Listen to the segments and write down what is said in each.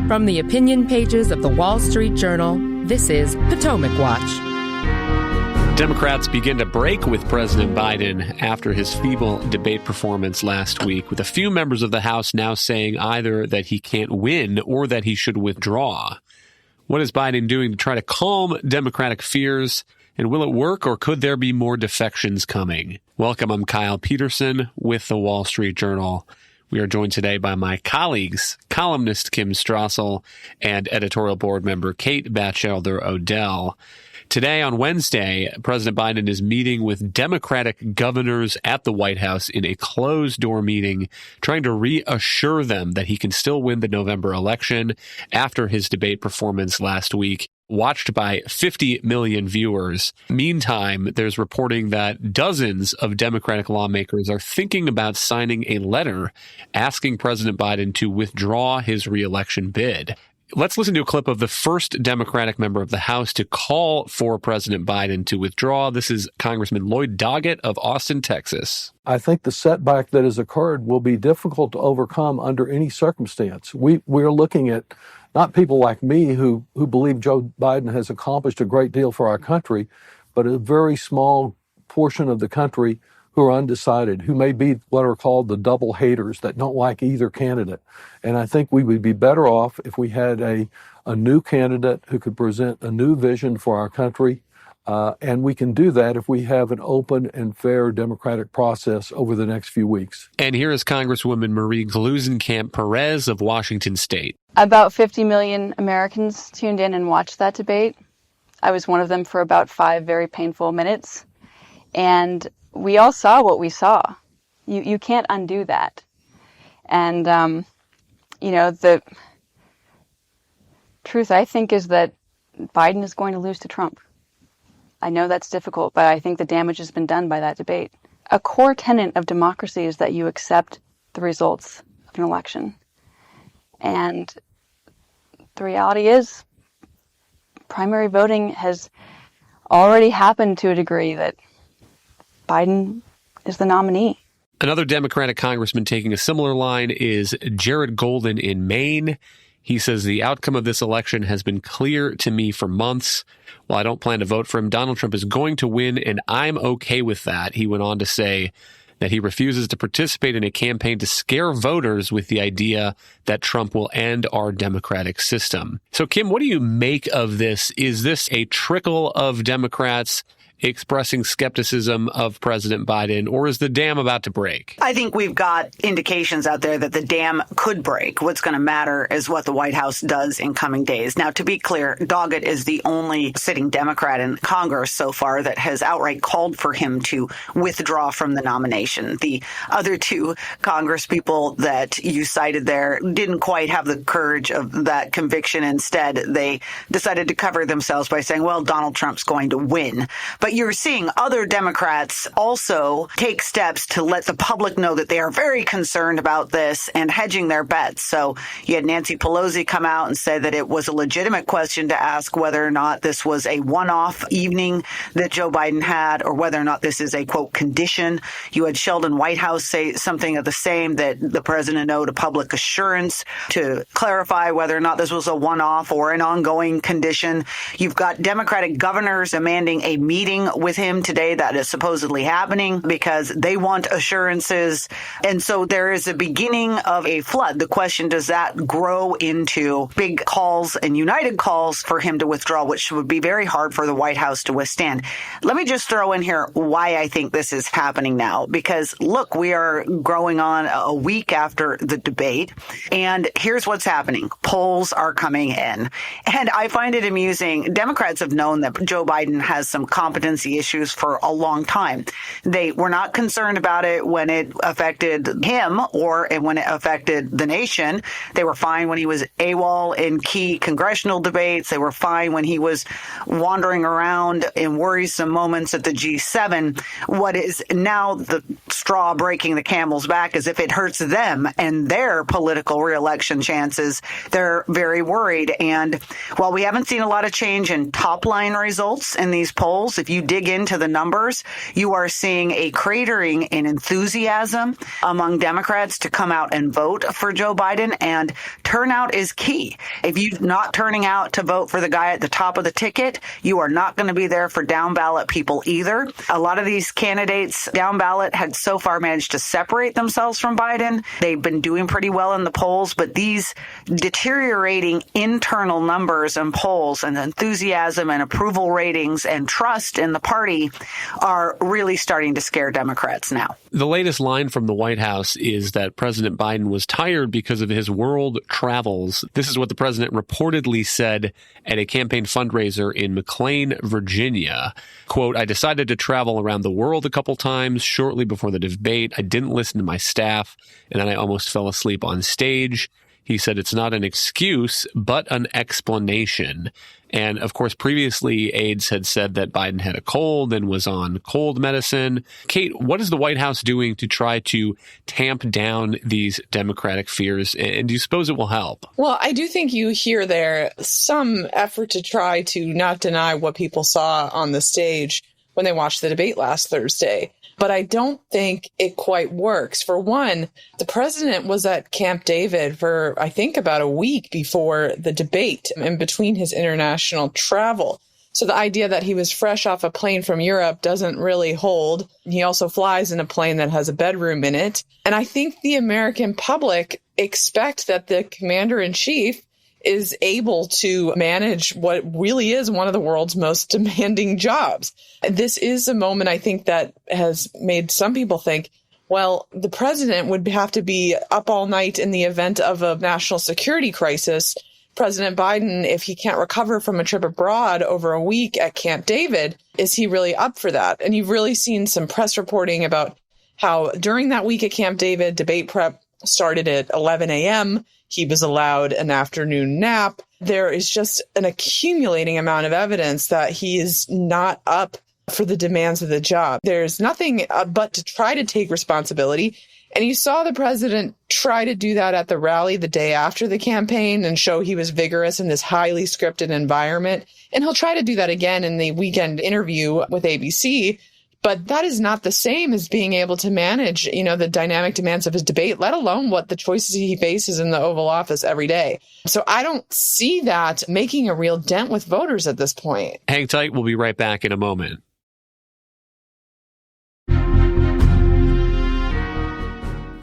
From the opinion pages of the Wall Street Journal, this is Potomac Watch. Democrats begin to break with President Biden after his feeble debate performance last week, with a few members of the House now saying either that he can't win or that he should withdraw. What is Biden doing to try to calm Democratic fears? And will it work, or could there be more defections coming? Welcome, I'm Kyle Peterson with the Wall Street Journal. We are joined today by my colleagues, columnist Kim Strassel and editorial board member Kate Batchelder Odell. Today, on Wednesday, President Biden is meeting with Democratic governors at the White House in a closed-door meeting, trying to reassure them that he can still win the November election after his debate performance last week, watched by 50 million viewers. Meantime, there's reporting that dozens of Democratic lawmakers are thinking about signing a letter asking President Biden to withdraw his reelection bid. Let's listen to a clip of the first Democratic member of the House to call for President Biden to withdraw. This is Congressman Lloyd Doggett of Austin, Texas. I think the setback that has occurred will be difficult to overcome under any circumstance. We're looking at not people like me who believe Joe Biden has accomplished a great deal for our country, but a very small portion of the country who are undecided, who may be what are called the double haters that don't like either candidate. And I think we would be better off if we had a new candidate who could present a new vision for our country. And we can do that if we have an open and fair democratic process over the next few weeks. And here is Congresswoman Marie Gluesenkamp-Perez of Washington State. About 50 million Americans tuned in and watched that debate. I was one of them for about 5 very painful minutes. And we all saw what we saw. You can't undo that. And, the truth, I think, is that Biden is going to lose to Trump. I know that's difficult, but I think the damage has been done by that debate. A core tenet of democracy is that you accept the results of an election. And the reality is, primary voting has already happened to a degree that Biden is the nominee. Another Democratic congressman taking a similar line is Jared Golden in Maine. He says the outcome of this election has been clear to me for months. While I don't plan to vote for him, Donald Trump is going to win, and I'm okay with that. He went on to say that he refuses to participate in a campaign to scare voters with the idea that Trump will end our democratic system. So, Kim, what do you make of this? Is this a trickle of Democrats expressing skepticism of President Biden, or is the dam about to break? I think we've got indications out there that the dam could break. What's going to matter is what the White House does in coming days. Now, to be clear, Doggett is the only sitting Democrat in Congress so far that has outright called for him to withdraw from the nomination. The other two Congresspeople that you cited there didn't quite have the courage of that conviction. Instead, they decided to cover themselves by saying, well, Donald Trump's going to win. But you're seeing other Democrats also take steps to let the public know that they are very concerned about this and hedging their bets. So you had Nancy Pelosi come out and say that it was a legitimate question to ask whether or not this was a one-off evening that Joe Biden had, or whether or not this is a, quote, condition. You had Sheldon Whitehouse say something of the same, that the president owed a public assurance to clarify whether or not this was a one-off or an ongoing condition. You've got Democratic governors demanding a meeting with him today that is supposedly happening because they want assurances. And so there is a beginning of a flood. The question, does that grow into big calls and united calls for him to withdraw, which would be very hard for the White House to withstand? Let me just throw in here why I think this is happening now, because look, we are growing on a week after the debate, and here's what's happening. Polls are coming in, and I find it amusing. Democrats have known that Joe Biden has some competency issues for a long time. They were not concerned about it when it affected him or when it affected the nation. They were fine when he was AWOL in key congressional debates. They were fine when he was wandering around in worrisome moments at the G7. What is now the straw breaking the camel's back is if it hurts them and their political reelection chances, they're very worried. And while we haven't seen a lot of change in top line results in these polls, if you you dig into the numbers, you are seeing a cratering in enthusiasm among Democrats to come out and vote for Joe Biden, and turnout is key. If you're not turning out to vote for the guy at the top of the ticket, you are not going to be there for down ballot people either. A lot of these candidates down ballot had so far managed to separate themselves from Biden. They've been doing pretty well in the polls, but these deteriorating internal numbers and polls and enthusiasm and approval ratings and trust in the party are really starting to scare Democrats now. The latest line from the White House is that President Biden was tired because of his world travels. This is what the president reportedly said at a campaign fundraiser in McLean, Virginia. Quote, "I decided to travel around the world a couple times shortly before the debate. I didn't listen to my staff, and then I almost fell asleep on stage." He said it's not an excuse, but an explanation. And of course, previously, aides had said that Biden had a cold and was on cold medicine. Kate, what is the White House doing to try to tamp down these Democratic fears? And do you suppose it will help? Well, I do think you hear there some effort to try to not deny what people saw on the stage when they watched the debate last Thursday. But I don't think it quite works. For one, the president was at Camp David for, I think, about a week before the debate and between his international travel. So the idea that he was fresh off a plane from Europe doesn't really hold. He also flies in a plane that has a bedroom in it. And I think the American public expect that the commander-in-chief is able to manage what really is one of the world's most demanding jobs. This is a moment, I think, that has made some people think, well, the president would have to be up all night in the event of a national security crisis. President Biden, if he can't recover from a trip abroad over a week at Camp David, is he really up for that? And you've really seen some press reporting about how during that week at Camp David, debate prep started at 11 a.m., he was allowed an afternoon nap. There is just an accumulating amount of evidence that he is not up for the demands of the job. There's nothing but to try to take responsibility. And you saw the president try to do that at the rally the day after the campaign and show he was vigorous in this highly scripted environment. And he'll try to do that again in the weekend interview with ABC. But that is not the same as being able to manage, the dynamic demands of his debate, let alone what the choices he faces in the Oval Office every day. So I don't see that making a real dent with voters at this point. Hang tight. We'll be right back in a moment.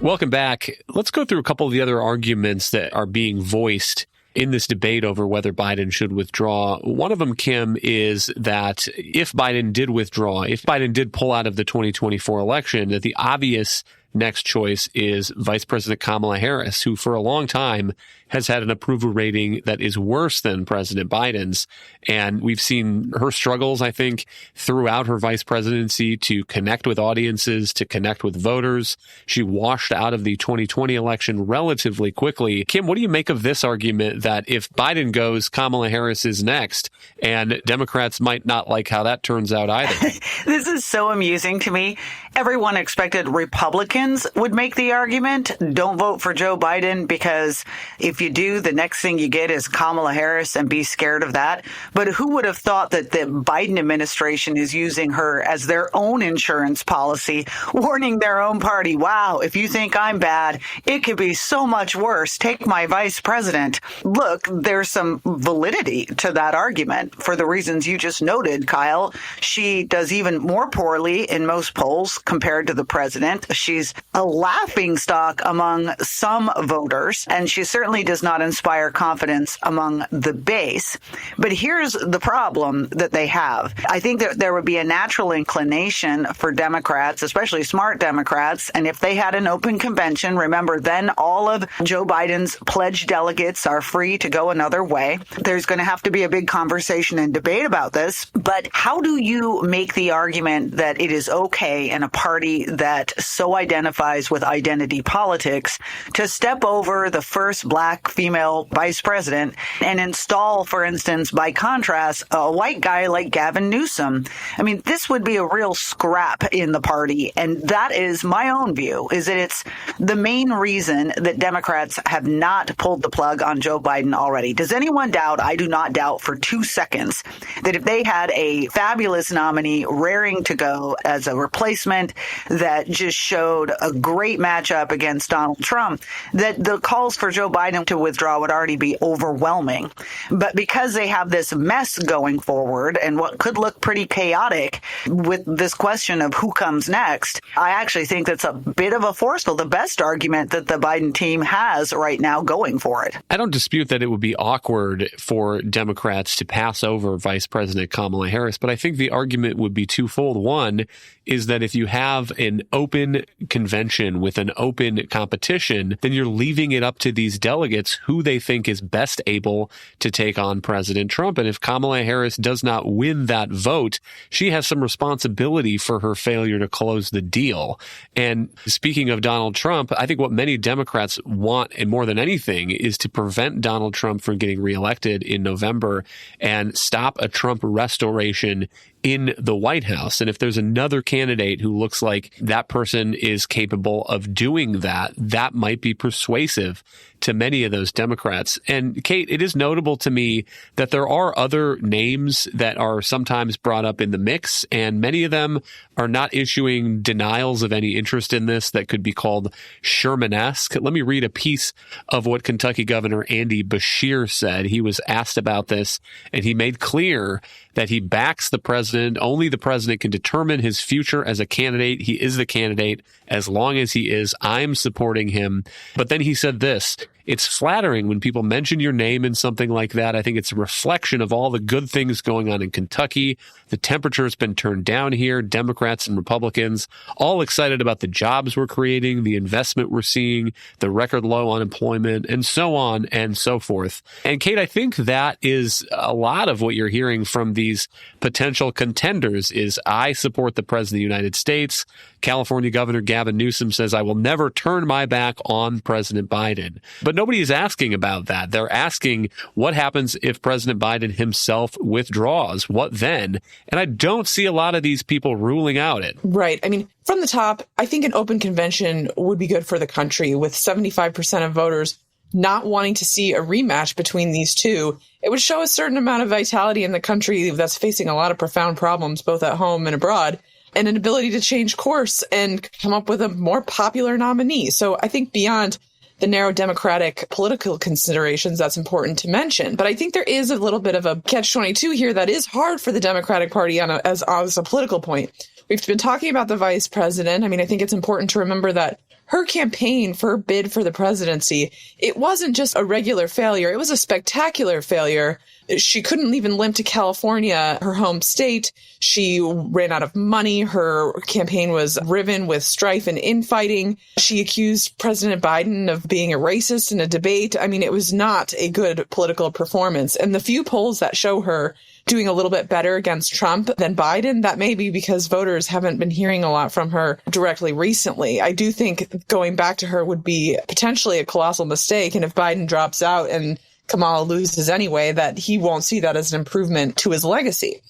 Welcome back. Let's go through a couple of the other arguments that are being voiced in this debate over whether Biden should withdraw. One of them, Kim, is that if Biden did withdraw, if Biden did pull out of the 2024 election, that the obvious next choice is Vice President Kamala Harris, who for a long time has had an approval rating that is worse than President Biden's. And we've seen her struggles, I think, throughout her vice presidency to connect with audiences, to connect with voters. She washed out of the 2020 election relatively quickly. Kim, what do you make of this argument that if Biden goes, Kamala Harris is next, and Democrats might not like how that turns out either? This is so amusing to me. Everyone expected Republicans would make the argument, don't vote for Joe Biden, because if you do, the next thing you get is Kamala Harris, and be scared of that. But who would have thought that the Biden administration is using her as their own insurance policy, warning their own party, wow, if you think I'm bad, it could be so much worse. Take my vice president. Look, there's some validity to that argument for the reasons you just noted, Kyle. She does even more poorly in most polls compared to the president. She's a laughingstock among some voters, and she certainly does not inspire confidence among the base. But here's the problem that they have. I think that there would be a natural inclination for Democrats, especially smart Democrats, and if they had an open convention, remember, then all of Joe Biden's pledged delegates are free to go another way. There's going to have to be a big conversation and debate about this. But how do you make the argument that it is okay in a party that so identifies with identity politics to step over the first black black female vice president and install, for instance, by contrast, a white guy like Gavin Newsom. I mean, this would be a real scrap in the party. And that is my own view, is that it's the main reason that Democrats have not pulled the plug on Joe Biden already. Does anyone doubt? I do not doubt for 2 seconds that if they had a fabulous nominee raring to go as a replacement that just showed a great matchup against Donald Trump, that the calls for Joe Biden to withdraw would already be overwhelming. But because they have this mess going forward and what could look pretty chaotic with this question of who comes next, I actually think that's a bit of a forceful, the best argument that the Biden team has right now going for it. I don't dispute that it would be awkward for Democrats to pass over Vice President Kamala Harris, but I think the argument would be twofold. One is that if you have an open convention with an open competition, then you're leaving it up to these delegates who they think is best able to take on President Trump. And if Kamala Harris does not win that vote, she has some responsibility for her failure to close the deal. And speaking of Donald Trump, I think what many Democrats want, and more than anything, is to prevent Donald Trump from getting reelected in November and stop a Trump restoration in the White House. And if there's another candidate who looks like that person is capable of doing that, that might be persuasive to many of those Democrats. And Kate, it is notable to me that there are other names that are sometimes brought up in the mix, and many of them are not issuing denials of any interest in this that could be called Sherman-esque. Let me read a piece of what Kentucky Governor Andy Beshear said. He was asked about this, and he made clear that he backs the president. Only the president can determine his future as a candidate. He is the candidate. As long as he is, I'm supporting him. But then he said this: it's flattering when people mention your name in something like that. I think it's a reflection of all the good things going on in Kentucky. The temperature has been turned down here. Democrats and Republicans all excited about the jobs we're creating, the investment we're seeing, the record low unemployment, and so on and so forth. And Kate, I think that is a lot of what you're hearing from these potential contenders is I support the president of the United States. California Governor Gavin Newsom says, I will never turn my back on President Biden. But nobody is asking about that. They're asking what happens if President Biden himself withdraws? What then? And I don't see a lot of these people ruling out it. Right. I mean, from the top, I think an open convention would be good for the country with 75% of voters not wanting to see a rematch between these two. It would show a certain amount of vitality in the country that's facing a lot of profound problems, both at home and abroad, and an ability to change course and come up with a more popular nominee. So I think beyond the narrow Democratic political considerations, that's important to mention. But I think there is a little bit of a catch-22 here that is hard for the Democratic Party as a political point. We've been talking about the vice president. I mean, I think it's important to remember that her campaign for her bid for the presidency, it wasn't just a regular failure. It was a spectacular failure. She couldn't even limp to California, her home state. She ran out of money. Her campaign was riven with strife and infighting. She accused President Biden of being a racist in a debate. I mean, it was not a good political performance. And the few polls that show her doing a little bit better against Trump than Biden, that may be because voters haven't been hearing a lot from her directly recently. I do think going back to her would be potentially a colossal mistake. And if Biden drops out and Kamala loses anyway, that he won't see that as an improvement to his legacy.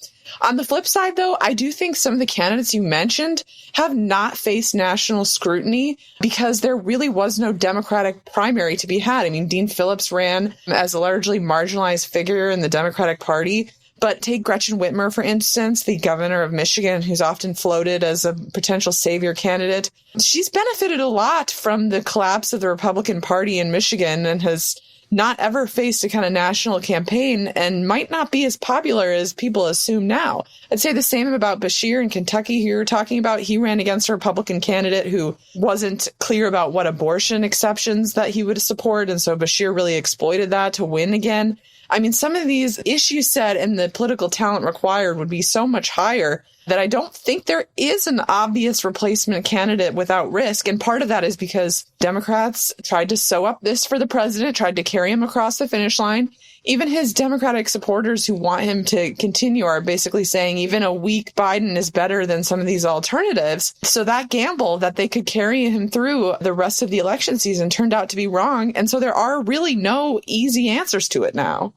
On the flip side, though, I do think some of the candidates you mentioned have not faced national scrutiny because there really was no Democratic primary to be had. I mean, Dean Phillips ran as a largely marginalized figure in the Democratic Party. But take Gretchen Whitmer, for instance, the governor of Michigan, who's often floated as a potential savior candidate. She's benefited a lot from the collapse of the Republican Party in Michigan and has not ever faced a kind of national campaign and might not be as popular as people assume now. I'd say the same about Beshear in Kentucky, who you're talking about. He ran against a Republican candidate who wasn't clear about what abortion exceptions that he would support. And so Beshear really exploited that to win again. I mean, some of these issues set and the political talent required would be so much higher that I don't think there is an obvious replacement candidate without risk. And part of that is because Democrats tried to sew up this for the president, tried to carry him across the finish line. Even his Democratic supporters who want him to continue are basically saying even a weak Biden is better than some of these alternatives. So that gamble that they could carry him through the rest of the election season turned out to be wrong. And so there are really no easy answers to it now.